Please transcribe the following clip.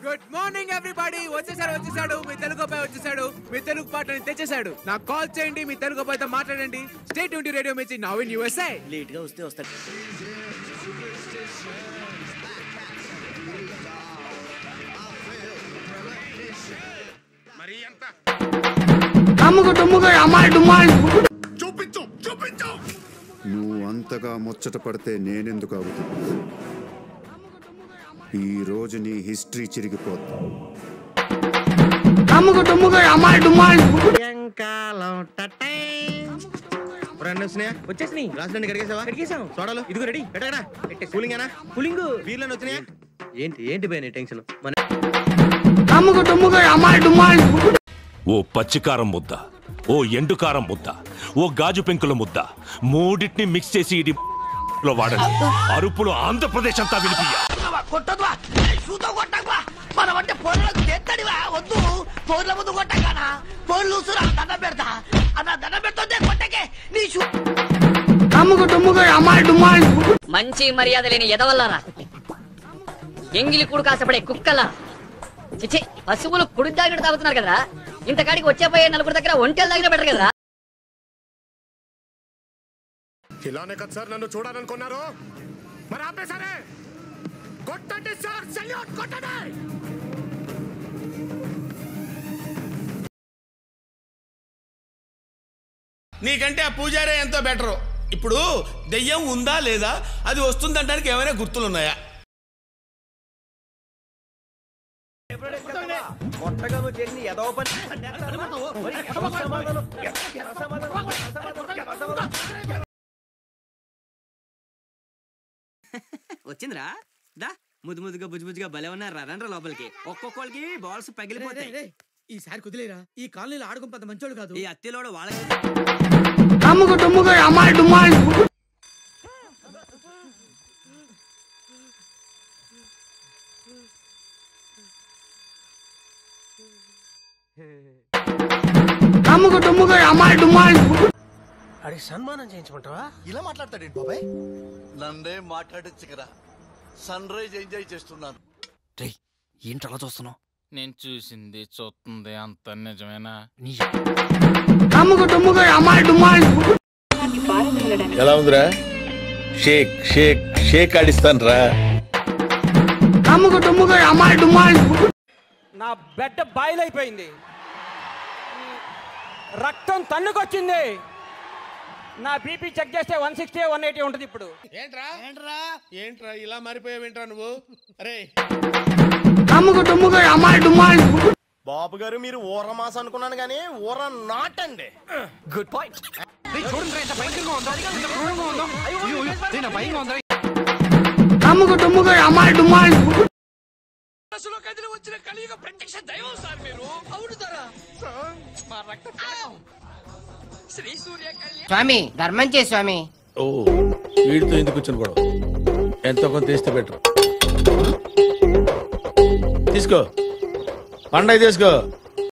Good morning everybody. వచ్చేసాడు మీ తెలుగు అబ్బాయి వచ్చేసాడు. మీ తెలుగు పాటని తెచ్చేసాడు. నాకు కాల్ చేయండి, మీ తెలుగు అబ్బాయితో మాట్లాడండి. స్టే ట్యూన్ రేడియో మిర్చి నౌ ఇన్ యూఎస్ఏ. లేట్ గా వస్తాడు. మరి ఎంత చూపించు చూపించు. నువ్వు అంతగా ముచ్చట పడితే నేనెందుకు అవుతా? ఈ రోజు నీ హిస్టరీ చిరిగిపోతా. వచ్చేసి రాజధాని కడిగేసావా? సోడాలు ఇదిగో రెడీ. పెట్టరా కూలింగ్ కూలింగ్ వీళ్ళని వచ్చినాయా? ఏంటి పోయినా టెన్షన్ మన ఓ పచ్చికారం ముద్ద, ఓ ఎండుకారం ముద్ద, ఓ గాజు పెంకుల ముద్ద, మూడింటిని మిక్స్ చేసి ఇది వాడండి. అరుపులు ఆంధ్రప్రదేశ్ అంతా వినిపియ్య. మంచి మర్యాద లేని ఎదవల్లారా, ఎంగిలి కూడు కాసపడే కుక్కలా, చిచి పశువులు కుడి తాగినట్టు తాగుతున్నారు కదరా. ఇంతకాడికి వచ్చేపోయే నలుగురు దగ్గర ఒంటెలు తాగిన బెటర్ కదరా. ఇలానే కదా సార్ నన్ను చూడాలనుకున్నారు? మరి ఆపేసారే. కొట్టండి సార్, సెల్యూట్ కొట్టండి. నీకంటే ఆ పూజారే ఎంతో బెటరు. ఇప్పుడు దెయ్యం ఉందా లేదా, అది వస్తుందంటానికి ఏమైనా గుర్తులున్నాయా? వచ్చిందిరా దా. ముద్దుగా బుజ్జుగా భలే ఉన్నారు. రండ్రా లోపలికి. ఒక్కొక్కరికి బాల్స్ పగిలిపోతాయి. ఈసారి కుదిలేరా, ఈ కాలనీలో ఆడుకుని పెద్ద మంచోడు కాదు. ఈ అత్తిలోడు వాళ్ళకి అరే సన్మానం చేయించమంటావా? ఇలా మాట్లాడతాడేంటి బాబాయ్? నన్నే మాట్లాడచ్చు కదా. సన్ రైజ్ ఎంజాయ్ చేస్తున్నాను. ఏంటి అలా చూస్తున్నావు? నేను చూసింది చూస్తుంది అంత నిజమేనా? ఎలా ఉందిరా? షేక్ షేక్ షేక్ ఆడిస్తాను రా. నా బెడ్ బాయిల్ అయిపోయింది, రక్తం తన్నుకొచ్చింది. నా బీపీ చెక్ చేస్తే 160 180 ఉంటుంది ఇప్పుడు. ఏంట్రా ఇలా మారిపోయావేంట్రా నువ్వు? అరే బాబు గారు, మీరు ఊర మాస అనుకున్నాను కానీ ఊర నాట్ అండి. Good point. వచ్చిన కలియుగ ప్రత్యక్ష దైవం సార్ మీరు. అవును ధరా మా రక్త శ్రీ సూర్య కళ్యాణ్. స్వామి ధర్మం చే స్వామి. ఓ వీడితో ఎందుకు వచ్చిన గొడవ? ఎంతో కొంత తీస్తే బెటర్. తీసుకో పండగ తీసుకో.